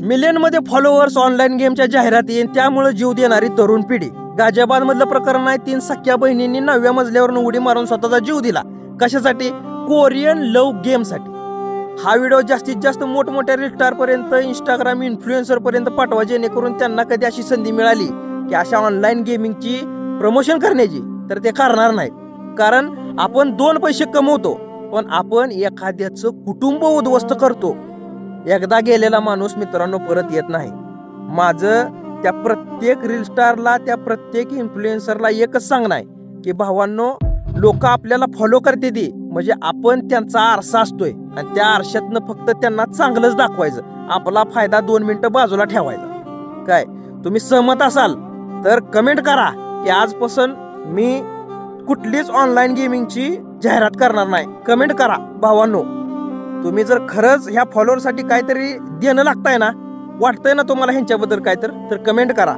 मिलियनमध्ये followers online गेमच्या जाहिराती येईन त्यामुळे जीव देणारी तरुण पिढी. गाझियाबाद मधलं प्रकरण आहे. 3 सख्या बहिणींनी 9व्या मजल्यावरून उडी मारून स्वतःचा जीव दिला. कशासाठी? कोरियन लव्ह गेमसाठी. हा व्हिडिओ जास्तीत जास्त मोठमोठ्या रील स्टार पर्यंत, इंस्टाग्राम इन्फ्लुएन्सर पर्यंत पाठवा, जेणेकरून त्यांना कधी अशी संधी मिळाली की अशा ऑनलाईन गेमिंगची प्रमोशन करण्याची तर ते करणार नाहीत. कारण आपण 2 पैसे कमवतो, पण आपण एखाद्याचं कुटुंब उद्ध्वस्त करतो. एकदा गेलेला माणूस मित्रांनो परत येत नाही. माझं त्या प्रत्येक रील स्टारला, त्या प्रत्येक इन्फ्लुएन्सरला एकच सांगणं आहे की भावांनो, लोक आपल्याला फॉलो करते ती म्हणजे आपण त्यांचा आरसा असतोय आणि त्या आरशातनं फक्त त्यांना चांगलंच दाखवायचं. आपला फायदा 2 मिनिटं बाजूला ठेवायचा. काय तुम्ही सहमत असाल तर कमेंट करा की आजपासून मी कुठलीच ऑनलाईन गेमिंगची जाहिरात करणार नाही. कमेंट करा भावांनो. तुम्ही जर खरंच ह्या फॉलोअरसाठी काहीतरी देणं लागताय ना, वाटतंय ना तुम्हाला ह्यांच्याबद्दल काय तर कमेंट करा.